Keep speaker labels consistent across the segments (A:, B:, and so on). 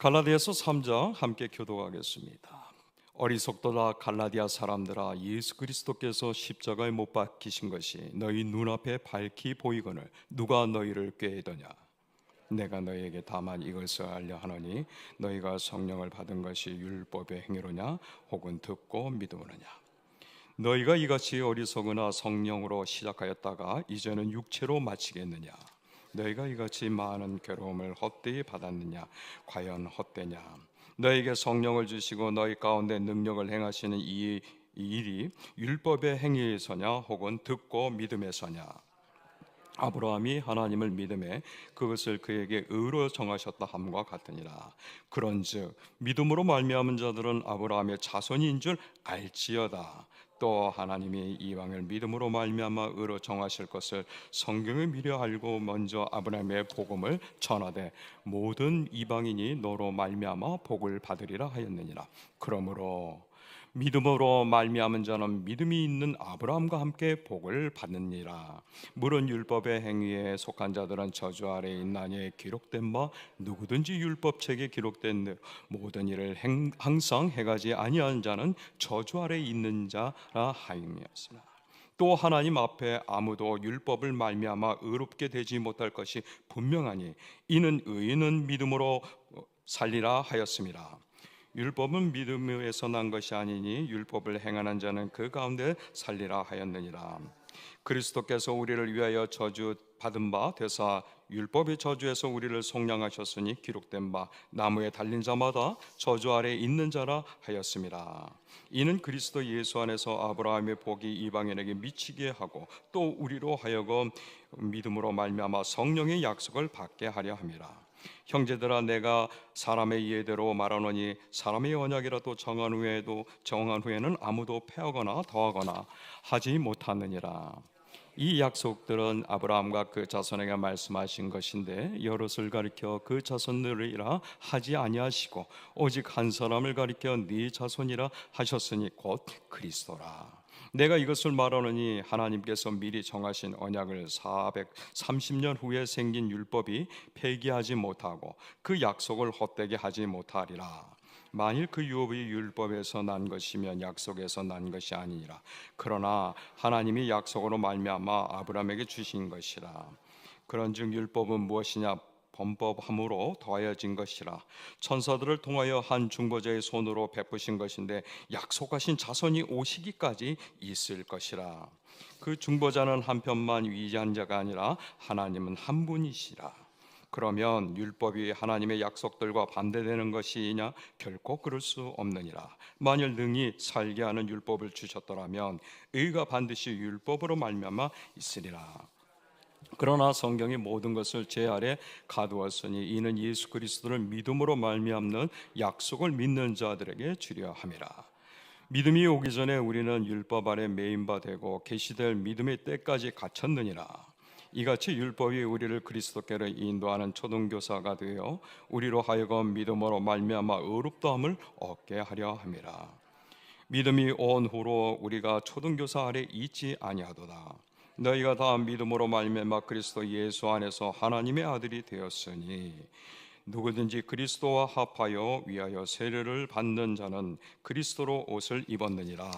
A: 갈라디아서 3장 함께 교독하겠습니다. 어리석도다 갈라디아 사람들아, 예수 그리스도께서 십자가에 못 박히신 것이 너희 눈앞에 밝히 보이거늘 누가 너희를 꾀더냐. 내가 너희에게 다만 이것을 알려 하노니 너희가 성령을 받은 것이 율법의 행위로냐 혹은 듣고 믿음으로냐. 너희가 이같이 어리석으나 성령으로 시작하였다가 이제는 육체로 마치겠느냐. 너희가 이같이 많은 괴로움을 헛되이 받았느냐. 과연 헛되냐. 너희에게 성령을 주시고 너희 가운데 능력을 행하시는 이 일이 율법의 행위에서냐 혹은 듣고 믿음에서냐. 아브라함이 하나님을 믿음에 그것을 그에게 의로 정하셨다 함과 같으니라. 그런즉 믿음으로 말미암은 자들은 아브라함의 자손인 줄 알지어다. 또 하나님이 이방을 믿음으로 말미암아 의로 정하실 것을 성경에 미리 알고 먼저 아브라함의 복음을 전하되 모든 이방인이 너로 말미암아 복을 받으리라 하였느니라. 그러므로 믿음으로 말미암은 자는 믿음이 있는 아브라함과 함께 복을 받느니라. 물은 율법의 행위에 속한 자들은 저주 아래 있나니 기록된 바 누구든지 율법책에 기록된 모든 일을 항상 행하지 아니한 자는 저주 아래 있는 자라 하임이었으나 또 하나님 앞에 아무도 율법을 말미암아 의롭게 되지 못할 것이 분명하니 이는 의인은 믿음으로 살리라 하였습니다. 율법은 믿음에서 난 것이 아니니 율법을 행하는 자는 그 가운데 살리라 하였느니라. 그리스도께서 우리를 위하여 저주 받은 바 되사 율법의 저주에서 우리를 속량하셨으니 기록된 바 나무에 달린 자마다 저주 아래 있는 자라 하였습니다. 이는 그리스도 예수 안에서 아브라함의 복이 이방인에게 미치게 하고 또 우리로 하여금 믿음으로 말미암아 성령의 약속을 받게 하려 함이라. 형제들아, 내가 사람의 이해대로 말하노니 사람의 언약이라도 정한 후에는 아무도 패하거나 더하거나 하지 못하느니라. 이 약속들은 아브라함과 그 자손에게 말씀하신 것인데 여럿을 가리켜 그 자손들이라 하지 아니하시고 오직 한 사람을 가리켜 네 자손이라 하셨으니 곧 그리스도라. 내가 이것을 말하노니 하나님께서 미리 정하신 언약을 430년 후에 생긴 율법이 폐기하지 못하고 그 약속을 헛되게 하지 못하리라. 만일 그 유업이 율법에서 난 것이면 약속에서 난 것이 아니니라. 그러나 하나님이 약속으로 말미암아 아브라함에게 주신 것이라. 그런즉 율법은 무엇이냐? 범법함으로 더하여진 것이라. 천사들을 통하여 한 중보자의 손으로 베푸신 것인데 약속하신 자손이 오시기까지 있을 것이라. 그 중보자는 한편만 위대한 자가 아니라 하나님은 한 분이시라. 그러면 율법이 하나님의 약속들과 반대되는 것이냐? 결코 그럴 수 없느니라. 만일 능히 살게 하는 율법을 주셨더라면 의가 반드시 율법으로 말미암아 있으리라. 그러나 성경이 모든 것을 제 아래 가두었으니 이는 예수 그리스도를 믿음으로 말미암는 약속을 믿는 자들에게 주려 함이라. 믿음이 오기 전에 우리는 율법 아래 매인 바 되고 계시될 믿음의 때까지 갇혔느니라. 이같이 율법이 우리를 그리스도께로 인도하는 초등교사가 되어 우리로 하여금 믿음으로 말미암아 의롭다함을 얻게 하려 함이라. 믿음이 온 후로 우리가 초등교사 아래 있지 아니하도다. 너희가 다 믿음으로 말미암아 그리스도 예수 안에서 하나님의 아들이 되었으니 누구든지 그리스도와 합하여 위하여 세례를 받는 자는 그리스도로 옷을 입었느니라.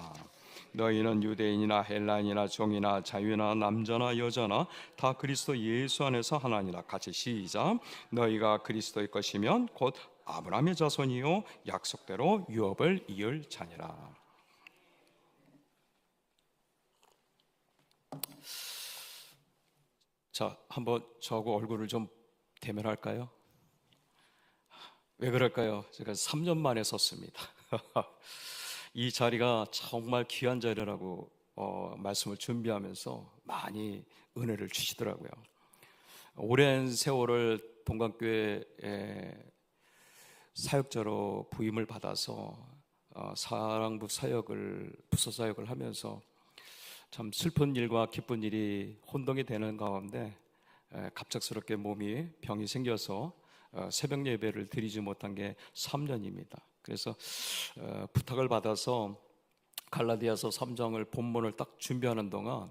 A: 너희는 유대인이나 헬라인이나 종이나 자유나 남자나 여자나 다 그리스도 예수 안에서 하나니라. 같이 시작. 너희가 그리스도의 것이면 곧 아브라함의 자손이요 약속대로 유업을 이을 자니라. 자, 한번 저하고 얼굴을 좀 대면할까요? 왜 그럴까요? 제가 3년 만에 섰습니다. 이 자리가 정말 귀한 자리라고 말씀을 준비하면서 많이 은혜를 주시더라고요. 오랜 세월을 동강교회 사역자로 부임을 받아서 사랑부 사역을 부서 사역을 하면서 참 슬픈 일과 기쁜 일이 혼동이 되는 가운데 갑작스럽게 몸이 병이 생겨서 새벽 예배를 드리지 못한 게 3년입니다. 그래서 부탁을 받아서 갈라디아서 3장을 본문을 딱 준비하는 동안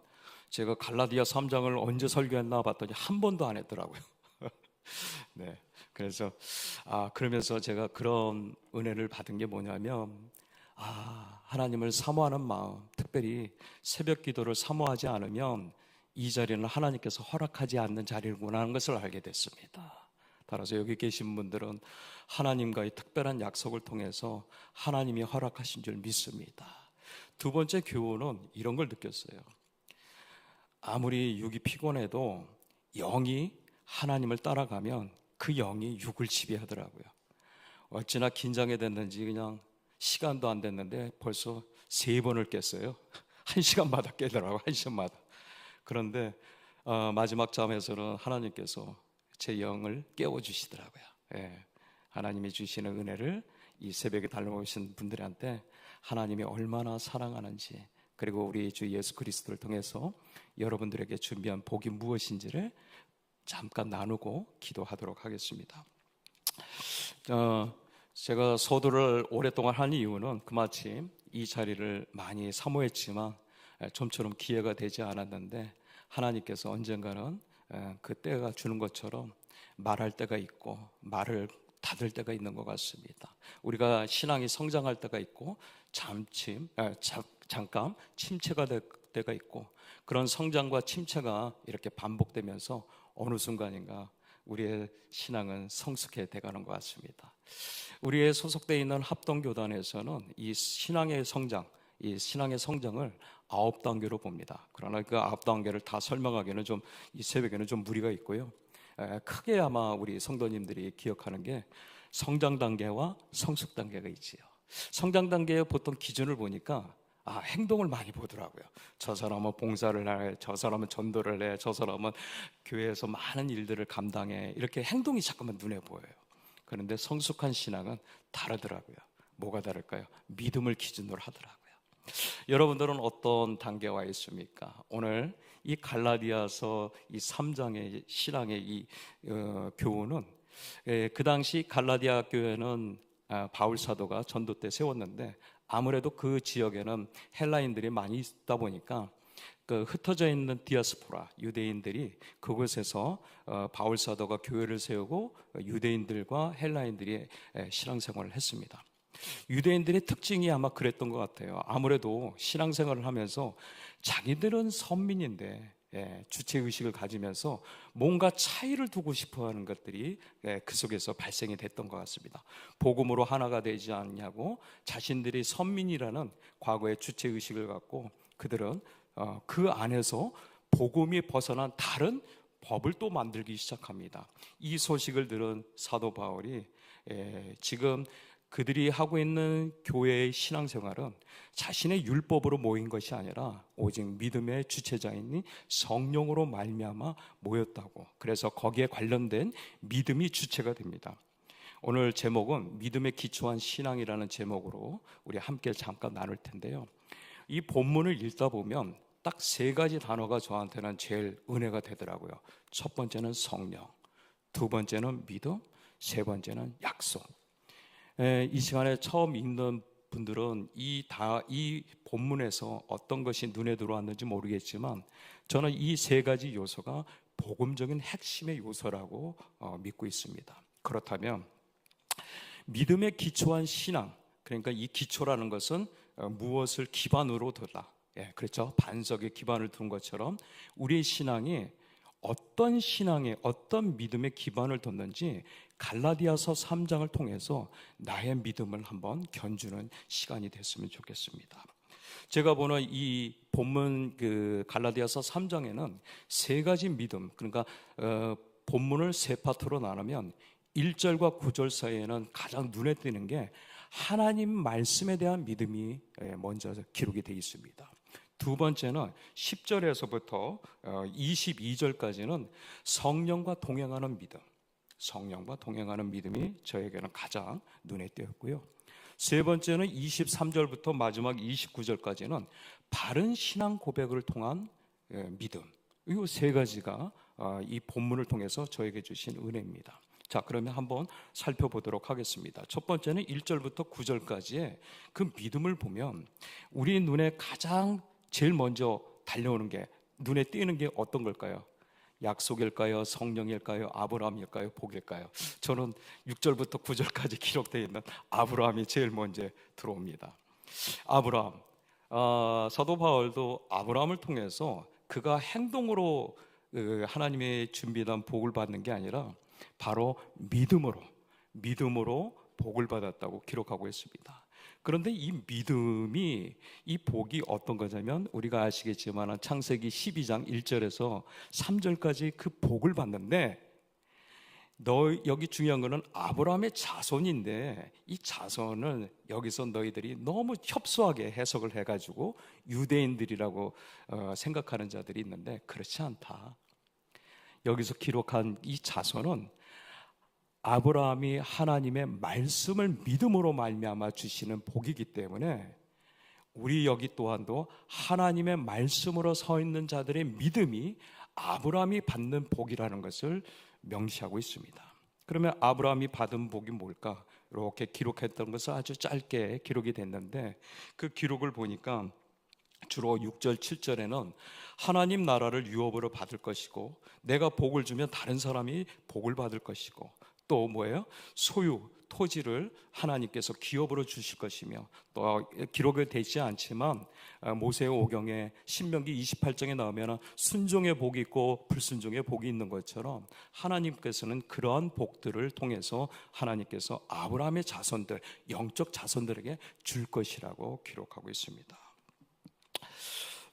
A: 제가 갈라디아 3장을 언제 설교했나 봤더니 한 번도 안 했더라고요. 네, 그래서 그러면서 제가 그런 은혜를 받은 게 뭐냐면 하나님을 사모하는 마음, 특별히 새벽 기도를 사모하지 않으면 이 자리는 하나님께서 허락하지 않는 자리구나 하는 것을 알게 됐습니다. 따라서 여기 계신 분들은 하나님과의 특별한 약속을 통해서 하나님이 허락하신 줄 믿습니다. 두 번째 교훈은 이런 걸 느꼈어요. 아무리 육이 피곤해도 영이 하나님을 따라가면 그 영이 육을 지배하더라고요. 어찌나 긴장이 됐는지 그냥 시간도 안 됐는데 벌써 3번을 깼어요. 1시간마다 깨더라고요. 1시간마다. 그런데 마지막 잠에서는 하나님께서 제 영을 깨워주시더라고요. 예, 하나님이 주시는 은혜를 이 새벽에 달려오신 분들한테 하나님이 얼마나 사랑하는지, 그리고 우리 주 예수 그리스도를 통해서 여러분들에게 준비한 복이 무엇인지를 잠깐 나누고 기도하도록 하겠습니다. 제가 서두를 오랫동안 한 이유는 그마침 이 자리를 많이 사모했지만 좀처럼 기회가 되지 않았는데, 하나님께서 언젠가는 그 때가 주는 것처럼 말할 때가 있고 말을 닫을 때가 있는 것 같습니다. 우리가 신앙이 성장할 때가 있고 잠깐 침체가 될 때가 있고, 그런 성장과 침체가 이렇게 반복되면서 어느 순간인가 우리의 신앙은 성숙해 돼가는 것 같습니다. 우리의 소속되어 있는 합동교단에서는 이 신앙의 성장을 9단계로 봅니다. 그러나 그 9단계를 다 설명하기에는 이 새벽에는 좀 무리가 있고요. 크게 아마 우리 성도님들이 기억하는 게 성장 단계와 성숙 단계가 있지요. 성장 단계의 보통 기준을 보니까 행동을 많이 보더라고요. 저 사람은 봉사를 해, 저 사람은 전도를 해, 저 사람은 교회에서 많은 일들을 감당해, 이렇게 행동이 잠깐만 눈에 보여요. 그런데 성숙한 신앙은 다르더라고요. 뭐가 다를까요? 믿음을 기준으로 하더라고요. 여러분들은 어떤 단계에 와 있습니까? 오늘 이 갈라디아서 이 3장의 신앙의 이 교훈은, 그 당시 갈라디아 교회는 바울 사도가 전도 때 세웠는데, 아무래도 그 지역에는 헬라인들이 많이 있다 보니까 그 흩어져 있는 디아스포라 유대인들이 그곳에서 바울 사도가 교회를 세우고 유대인들과 헬라인들이 신앙생활을 했습니다. 유대인들의 특징이 아마 그랬던 것 같아요. 아무래도 신앙생활을 하면서 자기들은 선민인데 주체의식을 가지면서 뭔가 차이를 두고 싶어하는 것들이 그 속에서 발생이 됐던 것 같습니다. 복음으로 하나가 되지 않냐고 자신들이 선민이라는 과거의 주체의식을 갖고 그들은 그 안에서 복음이 벗어난 다른 법을 또 만들기 시작합니다. 이 소식을 들은 사도 바울이 지금 그들이 하고 있는 교회의 신앙생활은 자신의 율법으로 모인 것이 아니라 오직 믿음의 주체자인 성령으로 말미암아 모였다고. 그래서 거기에 관련된 믿음이 주체가 됩니다. 오늘 제목은 믿음에 기초한 신앙이라는 제목으로 우리 함께 잠깐 나눌 텐데요. 이 본문을 읽다 보면 딱 3가지 단어가 저한테는 제일 은혜가 되더라고요. 첫 번째는 성령, 두 번째는 믿음, 세 번째는 약속. 이 시간에 처음 읽는 분들은 이 본문에서 어떤 것이 눈에 들어왔는지 모르겠지만, 저는 이 3가지 요소가 복음적인 핵심의 요소라고 믿고 있습니다. 그렇다면 믿음에 기초한 신앙, 그러니까 이 기초라는 것은 무엇을 기반으로 뒀다. 그렇죠. 반석에 기반을 둔 것처럼 우리의 신앙이 어떤 믿음의 기반을 뒀는지 갈라디아서 3장을 통해서 나의 믿음을 한번 견주는 시간이 됐으면 좋겠습니다. 제가 보는 이 본문 갈라디아서 3장에는 3가지 믿음, 그러니까 본문을 3파트로 나누면 1절과 9절 사이에는 가장 눈에 띄는 게 하나님 말씀에 대한 믿음이 먼저 기록이 되어 있습니다. 두 번째는 10절에서부터 22절까지는 성령과 동행하는 믿음이 저에게는 가장 눈에 띄었고요. 세 번째는 23절부터 마지막 29절까지는 바른 신앙 고백을 통한 믿음. 이 3가지가 이 본문을 통해서 저에게 주신 은혜입니다. 자, 그러면 한번 살펴보도록 하겠습니다. 첫 번째는 1절부터 9절까지의 그 믿음을 보면 우리 눈에 가장 제일 먼저 달려오는 게, 눈에 띄는 게 어떤 걸까요? 약속일까요? 성령일까요? 아브라함일까요? 복일까요? 저는 6절부터 9절까지 기록되어 있는 아브라함이 제일 먼저 들어옵니다. 아브라함, 사도 바울도 아브라함을 통해서 그가 행동으로 하나님의 준비한 복을 받는 게 아니라 바로 믿음으로 복을 받았다고 기록하고 있습니다. 그런데 이 믿음이, 이 복이 어떤 거냐면 우리가 아시겠지만 창세기 12장 1절에서 3절까지 그 복을 받는데, 여기 중요한 거는 아브라함의 자손인데, 이 자손을 여기서 너희들이 너무 협소하게 해석을 해가지고 유대인들이라고 생각하는 자들이 있는데, 그렇지 않다. 여기서 기록한 이 자손은 아브라함이 하나님의 말씀을 믿음으로 말미암아 주시는 복이기 때문에 우리 여기 또한도 하나님의 말씀으로 서 있는 자들의 믿음이 아브라함이 받는 복이라는 것을 명시하고 있습니다. 그러면 아브라함이 받은 복이 뭘까? 이렇게 기록했던 것은 아주 짧게 기록이 됐는데, 그 기록을 보니까 주로 6절, 7절에는 하나님 나라를 유업으로 받을 것이고, 내가 복을 주면 다른 사람이 복을 받을 것이고, 또 뭐예요? 소유, 토지를 하나님께서 기업으로 주실 것이며, 또 기록이 되지 않지만 모세의 오경에 신명기 28장에 나오면 순종의 복이 있고 불순종의 복이 있는 것처럼 하나님께서는 그러한 복들을 통해서 하나님께서 아브라함의 자손들, 영적 자손들에게 줄 것이라고 기록하고 있습니다.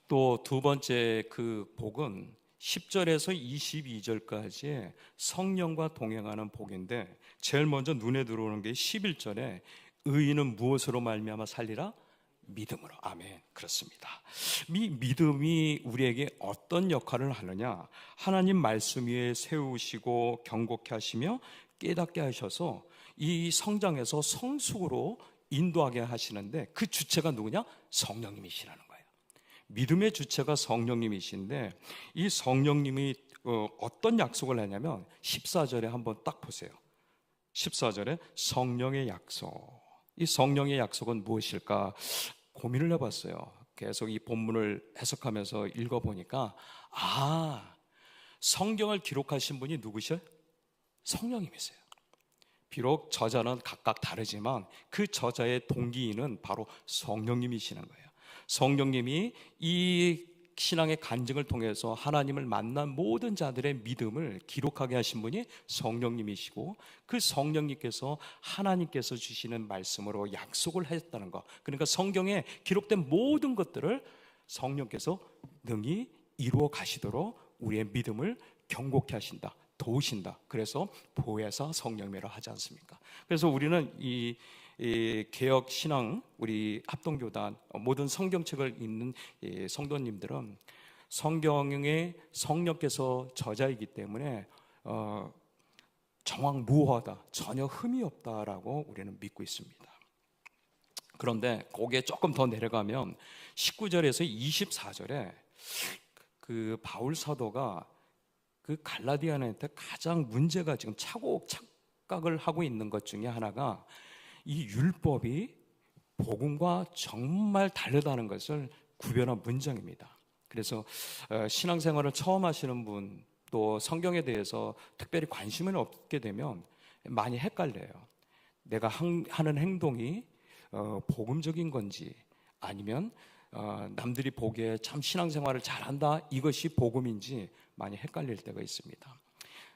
A: 또 두 번째 그 복은 10절에서 22절까지 성령과 동행하는 복인데, 제일 먼저 눈에 들어오는 게 11절에 의인은 무엇으로 말미암아 살리라? 믿음으로. 아멘. 그렇습니다. 이 믿음이 우리에게 어떤 역할을 하느냐? 하나님 말씀 위에 세우시고 경고케 하시며 깨닫게 하셔서 이 성장에서 성숙으로 인도하게 하시는데, 그 주체가 누구냐? 성령님이시라는 거예요. 믿음의 주체가 성령님이신데, 이 성령님이 어떤 약속을 하냐면 14절에 한번 딱 보세요. 14절에 성령의 약속. 이 성령의 약속은 무엇일까 고민을 해봤어요. 계속 이 본문을 해석하면서 읽어보니까, 성경을 기록하신 분이 누구셔요? 성령님이세요. 비록 저자는 각각 다르지만 그 저자의 동기인은 바로 성령님이시는 거예요. 성령님이 이 신앙의 간증을 통해서 하나님을 만난 모든 자들의 믿음을 기록하게 하신 분이 성령님이시고, 그 성령님께서 하나님께서 주시는 말씀으로 약속을 했다는 것. 그러니까 성경에 기록된 모든 것들을 성령께서 능히 이루어 가시도록 우리의 믿음을 경고케 하신다, 도우신다. 그래서 보혜사 성령이라 하지 않습니까? 그래서 우리는 이 개혁 신앙, 우리 합동교단 모든 성경책을 읽는 성도님들은 성경에 성령께서 저자이기 때문에 정황무호하다, 전혀 흠이 없다라고 우리는 믿고 있습니다. 그런데 거기에 조금 더 내려가면 19절에서 24절에 그 바울 사도가 그 갈라디아한테 가장 문제가 지금 착각을 하고 있는 것 중에 하나가 이 율법이 복음과 정말 다르다는 것을 구별한 문장입니다. 그래서 신앙생활을 처음 하시는 분, 또 성경에 대해서 특별히 관심을 없게 되면 많이 헷갈려요. 내가 하는 행동이 복음적인 건지, 아니면 남들이 보기에 참 신앙생활을 잘한다, 이것이 복음인지 많이 헷갈릴 때가 있습니다.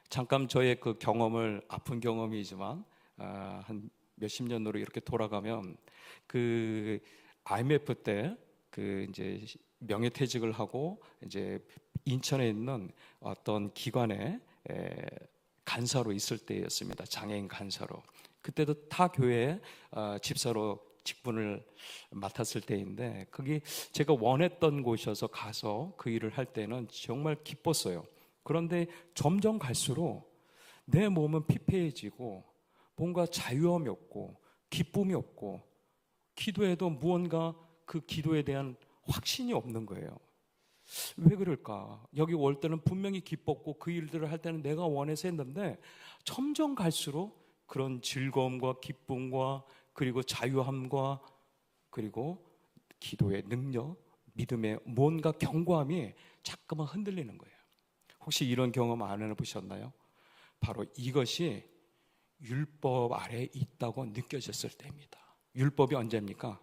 A: 잠깐 저의 그 경험을, 아픈 경험이지만 한 몇십 년으로 이렇게 돌아가면, 그 IMF 때 그 이제 명예퇴직을 하고 이제 인천에 있는 어떤 기관에 간사로 있을 때였습니다. 장애인 간사로. 그때도 타 교회에 집사로 직분을 맡았을 때인데, 거기 제가 원했던 곳이어서 가서 그 일을 할 때는 정말 기뻤어요. 그런데 점점 갈수록 내 몸은 피폐해지고 뭔가 자유함이 없고 기쁨이 없고, 기도해도 무언가 그 기도에 대한 확신이 없는 거예요. 왜 그럴까? 여기 올 때는 분명히 기뻤고 그 일들을 할 때는 내가 원해서 했는데, 점점 갈수록 그런 즐거움과 기쁨과 그리고 자유함과 그리고 기도의 능력, 믿음의 뭔가 견고함이 자꾸만 흔들리는 거예요. 혹시 이런 경험 안 해보셨나요? 바로 이것이 율법 아래에 있다고 느껴졌을 때입니다. 율법이 언제입니까?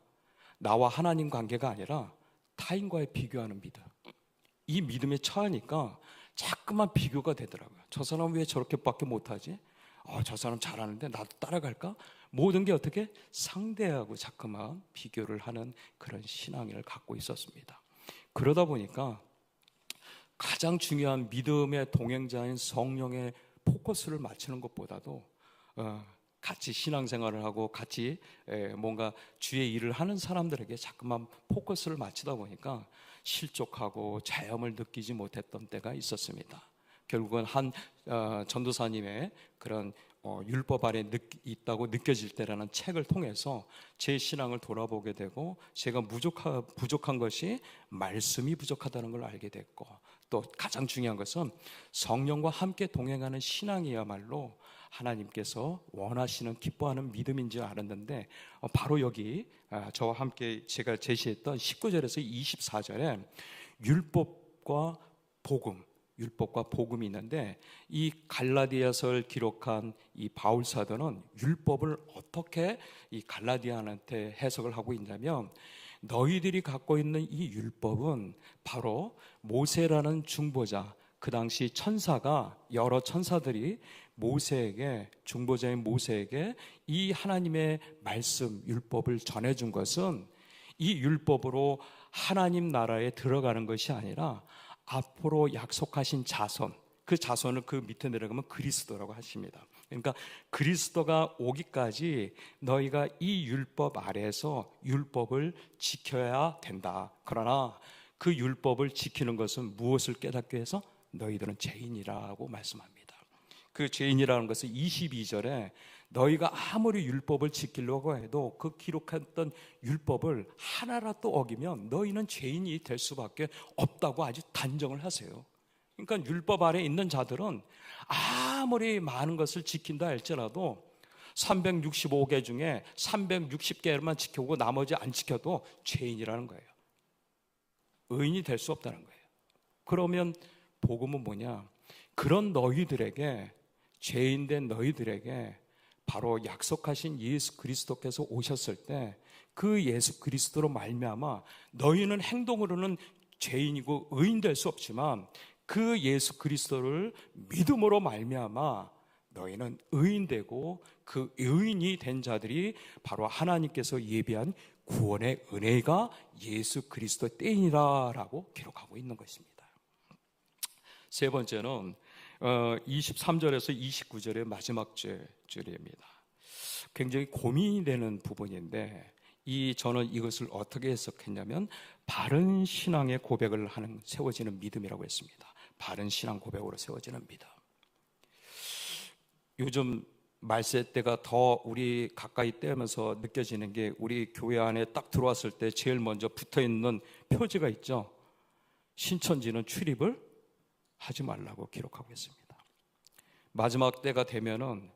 A: 나와 하나님 관계가 아니라 타인과의 비교하는 믿음. 이 믿음에 처하니까 자꾸만 비교가 되더라고요. 저 사람 왜 저렇게밖에 못하지? 저 사람 잘하는데 나도 따라갈까? 모든 게 어떻게 상대하고 자꾸만 비교를 하는 그런 신앙을 갖고 있었습니다. 그러다 보니까 가장 중요한 믿음의 동행자인 성령의 포커스를 맞추는 것보다도 같이 신앙생활을 하고 같이 뭔가 주의 일을 하는 사람들에게 자꾸만 포커스를 맞추다 보니까 실족하고 자염을 느끼지 못했던 때가 있었습니다. 결국은 한 전도사님의 그런 율법 아래 있다고 느껴질 때라는 책을 통해서 제 신앙을 돌아보게 되고 제가 부족한 것이 말씀이 부족하다는 걸 알게 됐고, 또 가장 중요한 것은 성령과 함께 동행하는 신앙이야말로 하나님께서 원하시는 기뻐하는 믿음인 줄 알았는데, 바로 여기 저와 함께 제가 제시했던 19절에서 24절에 율법과 복음이 있는데, 이 갈라디아서를 기록한 이 바울 사도는 율법을 어떻게 이 갈라디아한테 해석을 하고 있냐면, 너희들이 갖고 있는 이 율법은 바로 모세라는 중보자, 그 당시 천사가, 여러 천사들이 모세에게, 중보자인 모세에게 이 하나님의 말씀, 율법을 전해준 것은 이 율법으로 하나님 나라에 들어가는 것이 아니라 앞으로 약속하신 자손, 그 자손을 그 밑에 내려가면 그리스도라고 하십니다. 그러니까 그리스도가 오기까지 너희가 이 율법 아래에서 율법을 지켜야 된다. 그러나 그 율법을 지키는 것은 무엇을 깨닫기 위해서? 너희들은 죄인이라고 말씀합니다. 그 죄인이라는 것은 22절에 너희가 아무리 율법을 지키려고 해도 그 기록했던 율법을 하나라도 어기면 너희는 죄인이 될 수밖에 없다고 아주 단정을 하세요. 그러니까 율법 아래 있는 자들은 아무리 많은 것을 지킨다 할지라도 365개 중에 360개만 지켜고 나머지 안 지켜도 죄인이라는 거예요. 의인이 될 수 없다는 거예요. 그러면 복음은 뭐냐? 그런 너희들에게, 죄인된 너희들에게 바로 약속하신 예수 그리스도께서 오셨을 때 그 예수 그리스도로 말미암아 너희는 행동으로는 죄인이고 의인 될 수 없지만 그 예수 그리스도를 믿음으로 말미암아 너희는 의인되고, 그 의인이 된 자들이 바로 하나님께서 예비한 구원의 은혜가 예수 그리스도 때이니라라고 기록하고 있는 것입니다. 세 번째는 23절에서 29절의 마지막 줄입니다. 굉장히 고민이 되는 부분인데, 저는 이것을 어떻게 해석했냐면 바른 신앙의 고백을 하는, 세워지는 믿음이라고 했습니다. 바른 신앙 고백으로 세워지는 믿음. 요즘 말세 때가 더 우리 가까이 떼면서 느껴지는 게, 우리 교회 안에 딱 들어왔을 때 제일 먼저 붙어있는 표지가 있죠. 신천지는 출입을 하지 말라고 기록하고 있습니다. 마지막 때가 되면은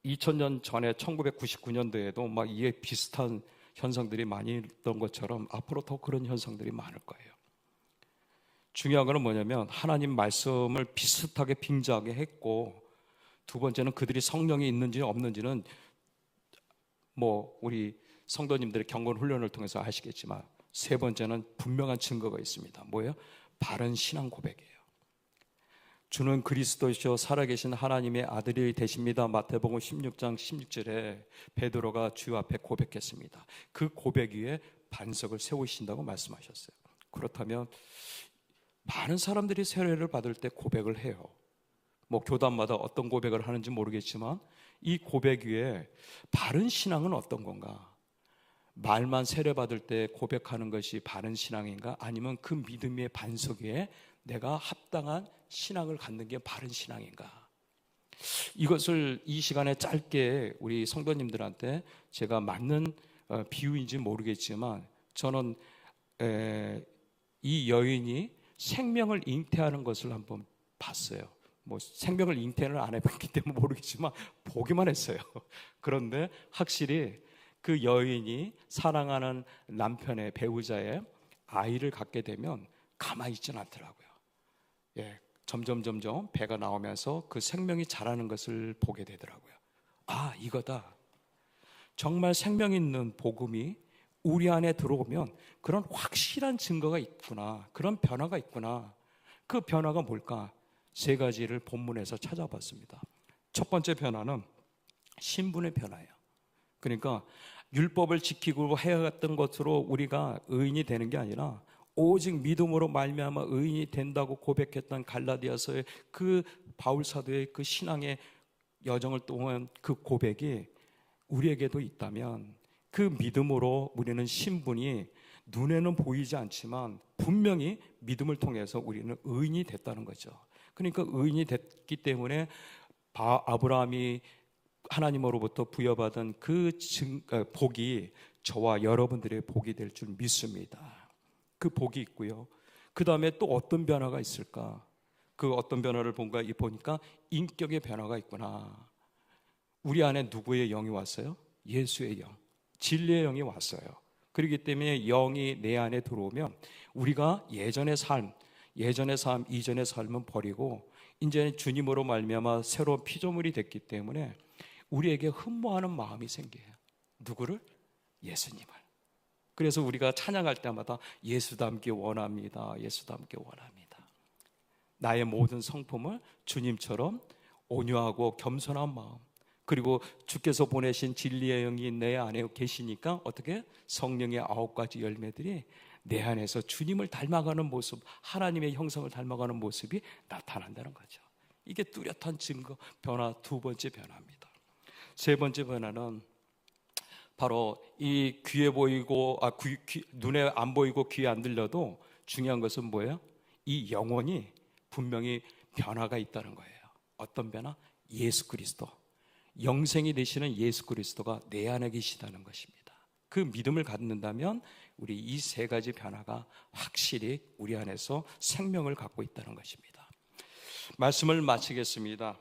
A: 2000년 전에 1999년도에도 막 이에 비슷한 현상들이 많이 있던 것처럼 앞으로 더 그런 현상들이 많을 거예요. 중요한 것은 뭐냐면 하나님 말씀을 비슷하게 빙자하게 했고, 두 번째는 그들이 성령이 있는지 없는지는 우리 성도님들의 경건 훈련을 통해서 아시겠지만, 세 번째는 분명한 증거가 있습니다. 뭐예요? 바른 신앙 고백이에요. 주는 그리스도이시여 살아계신 하나님의 아들이 되십니다. 마태복음 16장 16절에 베드로가 주 앞에 고백했습니다. 그 고백 위에 반석을 세우신다고 말씀하셨어요. 그렇다면 많은 사람들이 세례를 받을 때 고백을 해요. 교단마다 어떤 고백을 하는지 모르겠지만 이 고백 위에 바른 신앙은 어떤 건가? 말만 세례받을 때 고백하는 것이 바른 신앙인가? 아니면 그 믿음의 반석 위에 내가 합당한 신앙을 갖는 게 바른 신앙인가? 이것을 이 시간에 짧게 우리 성도님들한테 제가 맞는 비유인지 모르겠지만, 저는 이 여인이 생명을 잉태하는 것을 한번 봤어요. 생명을 잉태를 안 해봤기 때문에 모르겠지만 보기만 했어요. 그런데 확실히 그 여인이 사랑하는 남편의, 배우자의 아이를 갖게 되면 가만히 있지는 않더라고요. 점점 배가 나오면서 그 생명이 자라는 것을 보게 되더라고요. 아, 이거다. 정말 생명 있는 복음이 우리 안에 들어오면 그런 확실한 증거가 있구나. 그런 변화가 있구나. 그 변화가 뭘까? 세 가지를 본문에서 찾아봤습니다. 첫 번째 변화는 신분의 변화예요. 그러니까 율법을 지키고 해왔던 것으로 우리가 의인이 되는 게 아니라 오직 믿음으로 말미암아 의인이 된다고 고백했던 갈라디아서의 그 바울 사도의 그 신앙의 여정을 통한 그 고백이 우리에게도 있다면, 그 믿음으로 우리는 신분이 눈에는 보이지 않지만 분명히 믿음을 통해서 우리는 의인이 됐다는 거죠. 그러니까 의인이 됐기 때문에 아브라함이 하나님으로부터 부여받은 그 복이 저와 여러분들의 복이 될 줄 믿습니다. 그 복이 있고요. 그 다음에 또 어떤 변화가 있을까? 그 어떤 변화를 보니까 인격의 변화가 있구나. 우리 안에 누구의 영이 왔어요? 예수의 영, 진리의 영이 왔어요. 그렇기 때문에 영이 내 안에 들어오면 우리가 예전의 삶, 이전의 삶은 버리고 이제 주님으로 말미암아 새로운 피조물이 됐기 때문에 우리에게 흠모하는 마음이 생겨요. 누구를? 예수님을. 그래서 우리가 찬양할 때마다 예수 닮기 원합니다. 예수 닮기 원합니다. 나의 모든 성품을 주님처럼 온유하고 겸손한 마음, 그리고 주께서 보내신 진리의 영이 내 안에 계시니까 어떻게? 성령의 9가지 열매들이 내 안에서 주님을 닮아가는 모습, 하나님의 형상을 닮아가는 모습이 나타난다는 거죠. 이게 뚜렷한 증거, 변화, 두 번째 변화입니다. 세 번째 변화는 바로 이 귀에 보이고 눈에 안 보이고 귀에 안 들려도 중요한 것은 뭐예요? 이 영혼이 분명히 변화가 있다는 거예요. 어떤 변화? 예수 그리스도, 영생이 되시는 예수 그리스도가 내 안에 계시다는 것입니다. 그 믿음을 갖는다면 우리 이 세 가지 변화가 확실히 우리 안에서 생명을 갖고 있다는 것입니다. 말씀을 마치겠습니다.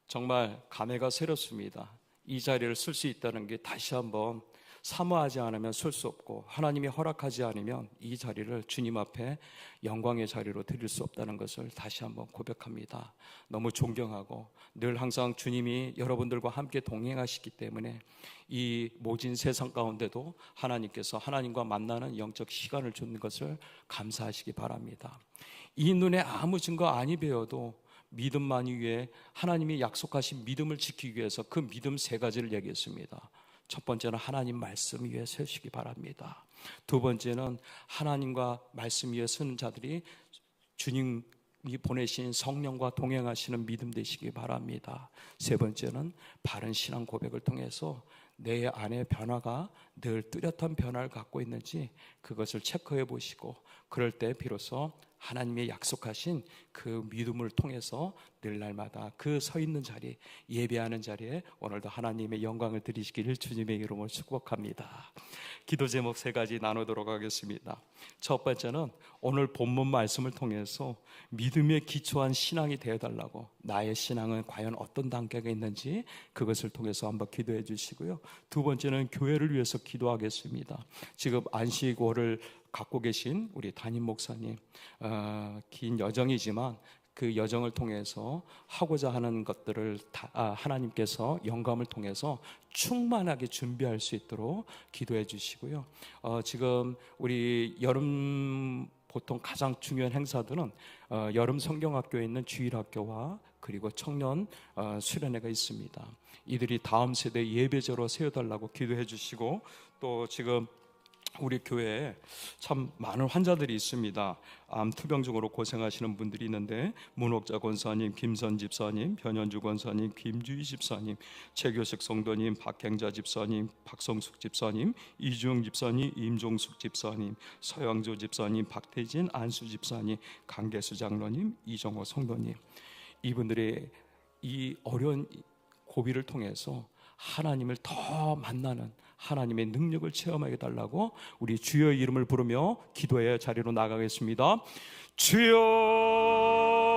A: 정말 감회가 새롭습니다. 이 자리를 쓸 수 있다는 게 다시 한번 사모하지 않으면 쓸 수 없고, 하나님이 허락하지 않으면 이 자리를 주님 앞에 영광의 자리로 드릴 수 없다는 것을 다시 한번 고백합니다. 너무 존경하고 늘 항상 주님이 여러분들과 함께 동행하시기 때문에 이 모진 세상 가운데도 하나님께서 하나님과 만나는 영적 시간을 주는 것을 감사하시기 바랍니다. 이 눈에 아무 증거 아니 배워도 믿음만이 위해 하나님이 약속하신 믿음을 지키기 위해서 그 믿음 세 가지를 얘기했습니다. 첫 번째는 하나님 말씀 위에 서시기 바랍니다. 두 번째는 하나님과 말씀 위에 서는 자들이 주님이 보내신 성령과 동행하시는 믿음 되시기 바랍니다. 세 번째는 바른 신앙 고백을 통해서 내 안의 변화가 늘 뚜렷한 변화를 갖고 있는지 그것을 체크해 보시고, 그럴 때 비로소 하나님의 약속하신 그 믿음을 통해서 늘 날마다 그 서 있는 자리, 예배하는 자리에 오늘도 하나님의 영광을 드리시기를 주님의 이름으로 축복합니다. 기도 제목 세 가지 나누도록 하겠습니다. 첫 번째는 오늘 본문 말씀을 통해서 믿음에 기초한 신앙이 되어달라고, 나의 신앙은 과연 어떤 단계가 있는지 그것을 통해서 한번 기도해 주시고요. 두 번째는 교회를 위해서 기도하겠습니다. 지금 안식월을 갖고 계신 우리 담임 목사님, 긴 여정이지만 그 여정을 통해서 하고자 하는 것들을 하나님께서 영감을 통해서 충만하게 준비할 수 있도록 기도해 주시고요. 지금 우리 여름 보통 가장 중요한 행사들은 여름 성경학교에 있는 주일학교와 그리고 청년 수련회가 있습니다. 이들이 다음 세대 예배자로 세워달라고 기도해 주시고, 또 지금 우리 교회에 참 많은 환자들이 있습니다. 암 투병증으로 고생하시는 분들이 있는데, 문옥자 권사님, 김선 집사님, 변현주 권사님, 김주희 집사님, 최교식 성도님, 박행자 집사님, 박성숙 집사님, 이주영 집사님, 임종숙 집사님, 서영조 집사님, 박태진, 안수 집사님, 강계수 장로님, 이정호 성도님, 이분들의 이 어려운 고비를 통해서 하나님을 더 만나는 하나님의 능력을 체험하게 달라고 우리 주여 이름을 부르며 기도의 자리로 나가겠습니다. 주여